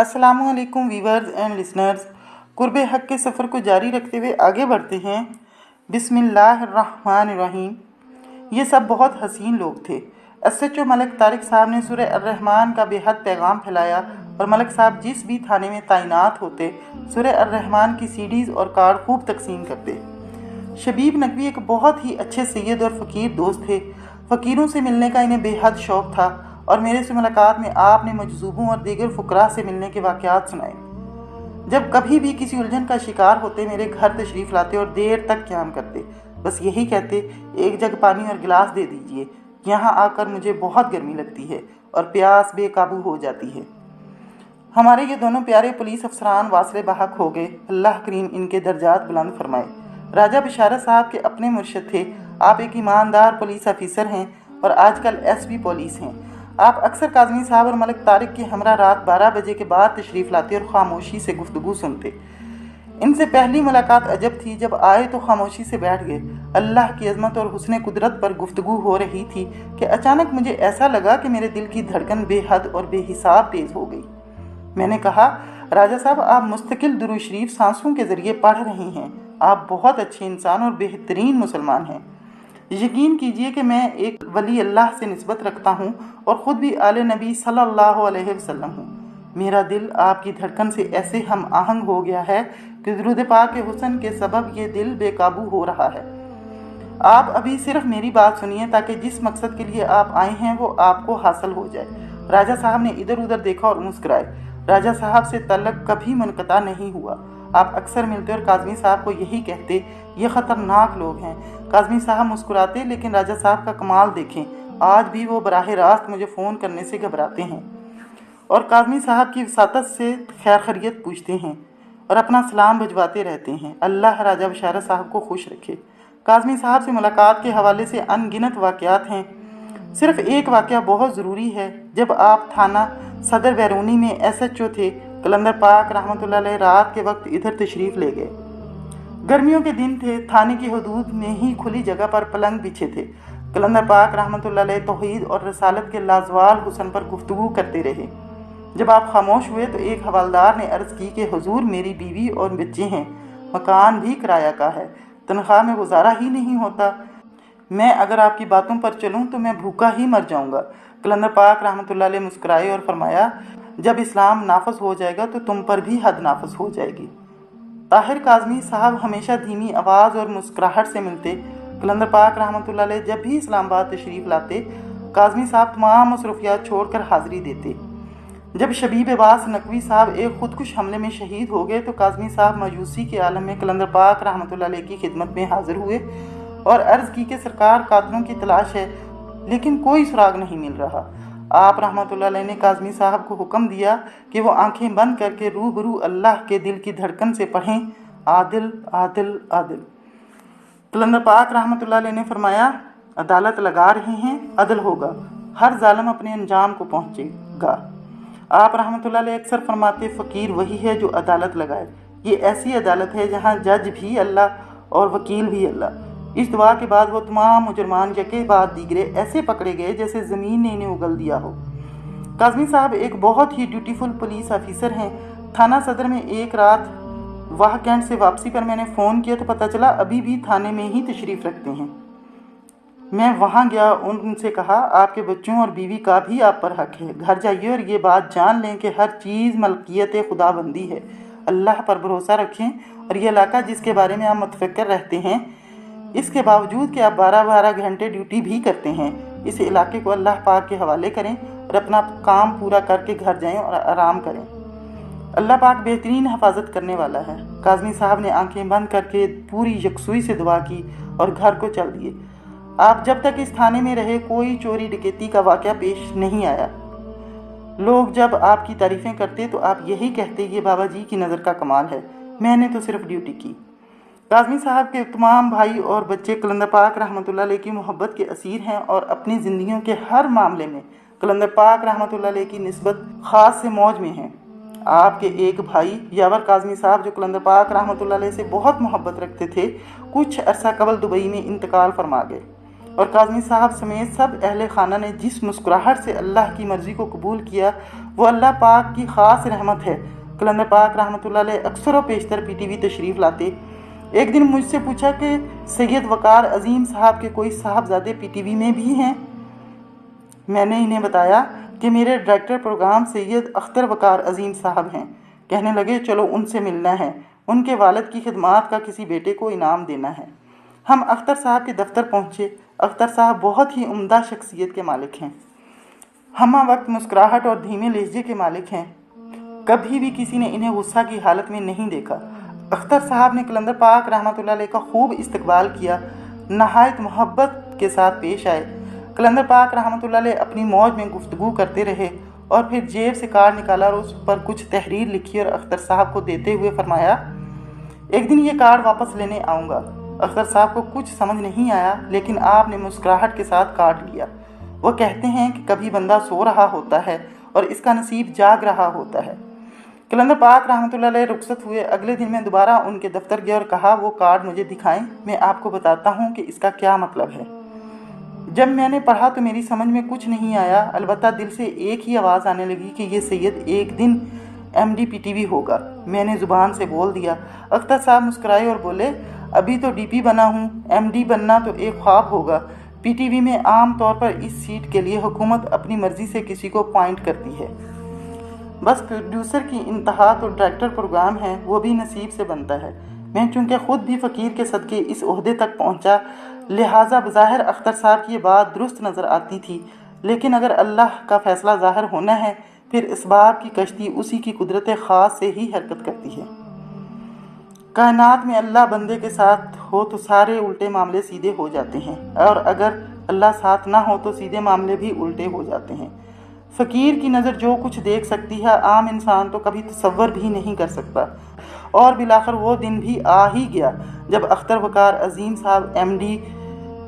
अस्सलामुअलैकुम viewers and listeners. कुर्ब हक के सफ़र को जारी रखते हुए आगे बढ़ते हैं। बिस्मिल्लाहिर्रहमानिर्रहीम। ये सब बहुत हसीन लोग थे। एसएचओ मलिक तारिक साहब ने सूरह अर्रहमान का बेहद पैगाम फैलाया और मलिक साहब जिस भी थाने में तैनात होते सूरह अर्रहमान की सीडीज़ और कार्ड खूब तकसीम करते। शबीब नकवी एक बहुत ही अच्छे सैयद और फ़कीर दोस्त थे। फ़कीरों से मिलने का इन्हें बेहद शौक़ था और मेरे से मुलाकात में आपने मजज़ूबों और दीगर फ़ुकरा से मिलने के वाक़यात सुनाए। जब कभी भी किसी उलझन का शिकार होते मेरे घर तशरीफ़ लाते और देर तक क़याम करते, बस यही कहते, एक जग पानी और गिलास दे दीजिए, यहाँ आकर मुझे बहुत गर्मी लगती है और प्यास बेकाबू हो जाती है। हमारे ये दोनों प्यारे पुलिस अफसरान वासिले बहक हो गए। अल्लाह करीम इनके दर्जात बुलंद फरमाए। राजा बिशारत साहब के अपने मुर्शद थे। आप एक ईमानदार पुलिस ऑफिसर हैं और आजकल एसपी पुलिस हैं। आप अक्सर काज़मी साहब और मलिक तारिक के हमरा रात 12 बजे के बाद तशरीफ़ लाते और ख़ामोशी से गुफ्तगू सुनते। इनसे पहली मुलाकात अजब थी। जब आए तो खामोशी से बैठ गए। अल्लाह की अज़मत और हुस्न कुदरत पर गुफ्तगू हो रही थी कि अचानक मुझे ऐसा लगा कि मेरे दिल की धड़कन बेहद और बेहिसाब तेज़ हो गई। मैंने कहा, राजा साहब, आप मुस्तकिल दुरूद शरीफ सांसों के ज़रिए पढ़ रही हैं। आप बहुत अच्छे इंसान और बेहतरीन मुसलमान हैं। यकीन कीजिए कि मैं एक वली अल्लाह से निस्बत रखता हूँ और ख़ुद भी आले नबी सल्लल्लाहु अलैहि वसल्लम हूँ। मेरा दिल आपकी धड़कन से ऐसे हम आहंग हो गया है कि दुरूद पाक के हुस्न के सबब ये दिल बेकाबू हो रहा है। आप अभी सिर्फ मेरी बात सुनिए ताकि जिस मकसद के लिए आप आए हैं वो आपको हासिल हो जाए। राजा साहब ने इधर उधर देखा और मुस्कुराए। राजा साहब से तल्लक कभी मुनक़ता नहीं हुआ। आप अक्सर मिलते और काज़मी साहब को यही कहते, ये ख़तरनाक लोग हैं। काज़मी साहब मुस्कुराते, लेकिन राजा साहब का कमाल देखें, आज भी वो बराह रास्त मुझे फ़ोन करने से घबराते हैं और काज़मी साहब की वसातत से खैर खैरियत पूछते हैं और अपना सलाम भिजवाते रहते हैं। अल्लाह राजा बिशारत साहब को खुश रखे। काज़मी साहब से मुलाकात के हवाले से अनगिनत वाक़यात हैं। सिर्फ एक वाक़या बहुत ज़रूरी है। जब आप थाना सदर बैरूनी में एसएचओ थे, कलंदर पाक रहमतुल्लाह अलैह रात के वक्त इधर तशरीफ़ ले गए। गर्मियों के दिन थे। थाने की हदूद में ही खुली जगह पर पलंग बिछे थे। कलंदर पाक रहमतुल्लाह अलैह तौहीद और रसालत के लाजवाल हुस्न पर गुफ्तगू करते रहे। जब आप खामोश हुए तो एक हवालदार ने अर्ज़ की कि हुजूर, मेरी बीवी और बच्चे हैं, मकान भी किराया का है, तनख्वाह में गुजारा ही नहीं होता। मैं अगर आपकी बातों पर चलूँ तो मैं भूखा ही मर जाऊँगा। कलंदर पाक रहमतुल्लाह अलैह मुस्कुराए और फरमाया, जब इस्लाम नाफज हो जाएगा तो तुम पर भी हद नाफज हो जाएगी। ताहिर काज़मी साहब हमेशा धीमी आवाज़ और मुस्कुराहट से मिलते। कलंदर पाक रहमतुल्लाह अलैह जब भी इस्लामाबाद तशरीफ़ लाते, काज़मी साहब तमाम मसरूफियात छोड़कर हाज़िरी देते। जब शबीब अब्बास नकवी साहब एक खुदकुश हमले में शहीद हो गए तो काज़मी साहब मायूसी के आलम में कलंदर पाक रहमतुल्लाह अलैह की खिदमत में हाजिर हुए और अर्ज़ की कि सरकार, कातिलों की तलाश है लेकिन कोई सुराग नहीं मिल रहा। आप रहमतुल्लाह अलैह ने काज़मी साहब को हुक्म दिया कि वो आंखें बंद करके रूबरू अल्लाह के दिल की धड़कन से पढ़ें, आदिल आदिल आदिल। कलंदर पाक रहमतुल्लाह अलैह ने फरमाया, अदालत लगा रहे हैं, अदल होगा, हर जालिम अपने अंजाम को पहुँचेगा। आप रहमतुल्लाह अलैह अक्सर फरमाते, फ़कीर वही है जो अदालत लगाए। ये ऐसी अदालत है जहाँ जज भी अल्लाह और वकील भी अल्लाह। इस दुआ के बाद वो तमाम मुजरमान यके बाद दीगरे ऐसे पकड़े गए जैसे ज़मीन ने इन्हें उगल दिया हो। काज़मी साहब एक बहुत ही ड्यूटीफुल पुलिस ऑफिसर हैं। थाना सदर में एक रात वाह कैंट से वापसी पर मैंने फ़ोन किया तो पता चला अभी भी थाने में ही तशरीफ़ रखते हैं। मैं वहाँ गया, उनसे कहा, आपके बच्चों और बीवी का भी आप पर हक है, घर जाइए और ये बात जान लें कि हर चीज़ मलकियत खुदाबंदी है। अल्लाह पर भरोसा रखें और ये इलाका जिसके बारे में आप मुतफक्किर रहते हैं, इसके बावजूद कि आप 12-12 घंटे ड्यूटी भी करते हैं, इस इलाके को अल्लाह पाक के हवाले करें और अपना काम पूरा करके घर जाएं और आराम करें। अल्लाह पाक बेहतरीन हिफाजत करने वाला है। काज़मी साहब ने आंखें बंद करके पूरी यकसुई से दुआ की और घर को चल दिए। आप जब तक इस थाने में रहे कोई चोरी डकैती का वाक़या पेश नहीं आया। लोग जब आपकी तारीफ़ें करते तो आप यही कहते, ये बाबा जी की नज़र का कमाल है, मैंने तो सिर्फ ड्यूटी की। काज़मी साहब के तमाम भाई और बच्चे कलंदर पाक रहमतुल्लाह अलैह की मोहब्बत के असीर हैं और अपनी ज़िंदगियों के हर मामले में कलंदर पाक रहमतुल्लाह अलैह की निस्बत ख़ास से मौज में हैं। आपके एक भाई यावर काज़मी साहब जो कलंदर पाक रहमतुल्लाह अलैह से बहुत मोहब्बत रखते थे, कुछ अरसा कबल दुबई में इंतकाल फरमा गए और काज़मी साहब समेत सब अहले खाना ने जिस मुस्कुराहट से अल्लाह की मर्ज़ी को कबूल किया वो अल्लाह पाक की ख़ास रहमत है। कलंदर पाक रहमतुल्लाह अलैह अक्सर व पेशतर पीटीवी तशरीफ़ लाते। एक दिन मुझसे पूछा कि सैयद वक़ार अज़ीम साहब के कोई साहबजादे पीटीवी में भी हैं। मैंने इन्हें बताया कि मेरे डायरेक्टर प्रोग्राम सैयद अख्तर वक़ार अज़ीम साहब हैं। कहने लगे चलो उनसे मिलना है, उनके वालिद की खिदमात का किसी बेटे को इनाम देना है। हम अख्तर साहब के दफ्तर पहुँचे। अख्तर साहब बहुत ही उम्दा शख्सियत के मालिक हैं, हमा वक्त मुस्कुराहट और धीमे लहजे के मालिक हैं। कभी भी किसी ने इन्हें गुस्सा की हालत में नहीं देखा। अख्तर साहब ने कलंदर पाक रहमतुल्लाह अलैह का खूब इस्तकबाल किया, नहायत मोहब्बत के साथ पेश आए। कलंदर पाक रहमतुल्लाह अलैह अपनी मौज में गुफ्तगू करते रहे और फिर जेब से कार्ड निकाला और उस पर कुछ तहरीर लिखी और अख्तर साहब को देते हुए फरमाया, एक दिन ये कार्ड वापस लेने आऊँगा। अख्तर साहब को कुछ समझ नहीं आया, लेकिन आपने मुस्कुराहट के साथ कार्ड लिया। वो कहते हैं कि कभी बंदा सो रहा होता है और इसका नसीब जाग रहा होता है। कलंदर पाक रहमतुल्लाह अलैह रुखसत हुए। अगले दिन मैं दोबारा उनके दफ्तर गया और कहा वो कार्ड मुझे दिखाएं, मैं आपको बताता हूँ कि इसका क्या मतलब है। जब मैंने पढ़ा तो मेरी समझ में कुछ नहीं आया, अलबत्ता दिल से एक ही आवाज़ आने लगी कि ये सैयद एक दिन MD PTV होगा। मैंने ज़ुबान से बोल दिया। अख्तर साहब मुस्कुराए और बोले, अभी तो DP बना हूँ, MD बनना तो एक ख्वाब होगा। PTV में आम तौर पर इस सीट के लिए हुकूमत अपनी मर्ज़ी से किसी को अपॉइंट करती है। बस प्रोड्यूसर की इंतहा तो डायरेक्टर प्रोग्राम है, वो भी नसीब से बनता है। मैं चूँकि ख़ुद भी फ़कीर के सदक़े इस ओहदे तक पहुँचा, लिहाजा बज़ाहिर अख्तर साहब की ये बात दुरुस्त नज़र आती थी। लेकिन अगर अल्लाह का फ़ैसला ज़ाहिर होना है, फिर इसबाब की कश्ती उसी की कुदरत ख़ास से ही हरकत करती है। कायनात में अल्लाह बंदे के साथ हो तो सारे उल्टे मामले सीधे हो जाते हैं, और अगर अल्लाह साथ ना हो तो सीधे मामले भी उल्टे हो जाते हैं। फ़कीर की नज़र जो कुछ देख सकती है, आम इंसान तो कभी तसव्वुर भी नहीं कर सकता। और बिलाखिर वो दिन भी आ ही गया जब अख्तर वक़ार अज़ीम साहब MD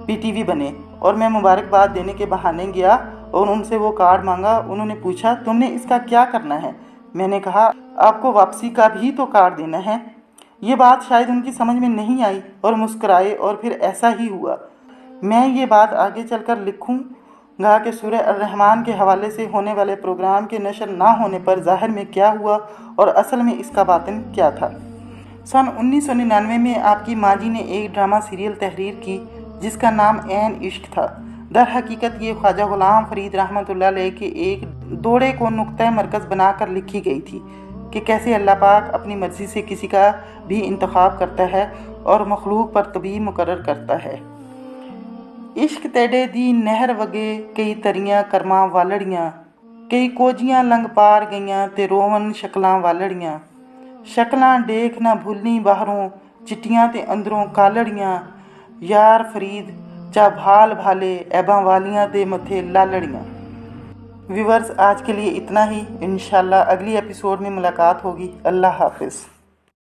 PTV बने और मैं मुबारकबाद देने के बहाने गया और उनसे वो कार्ड मांगा। उन्होंने पूछा, तुमने इसका क्या करना है? मैंने कहा, आपको वापसी का भी तो कार्ड देना है। ये बात शायद उनकी समझ में नहीं आई और मुस्कुराए, और फिर ऐसा ही हुआ। मैं ये बात आगे चलकर लिखूँगा कि सूरह अर्रहमान के हवाले से होने वाले प्रोग्राम के नशर ना होने पर ज़ाहिर में क्या हुआ और असल में इसका बातिन क्या था। सन 1999 में आपकी माँ जी ने एक ड्रामा सीरियल तहरीर की जिसका नाम ऐन इश्क था। दर हकीकत ये ख्वाजा गुलाम फरीद रहमतुल्लाह अलैह के एक दौड़े को नुक्ता मरकज़ बनाकर लिखी गई थी कि कैसे अल्लाह पाक अपनी मर्ज़ी से किसी का भी इंतखाब करता है और मखलूक पर तबीब मुकर्रर करता है। इश्क तेड़े दी नहर वगे कई तरियां करमां वालड़ियां, कई कोजियां लंघ पार गईयां ते रोवन शक्लां वालड़ियां। शक्लां देख ना भुलनी बाहरों चिट्टियां ते अंदरों कालड़ियां, यार फरीद चा भाल भाले ऐबां वालियां दे मथे लालड़ियां। व्यूअर्स, आज के लिए इतना ही। इंशाल्लाह अगली एपिसोड में मुलाकात होगी। अल्लाह हाफिज़।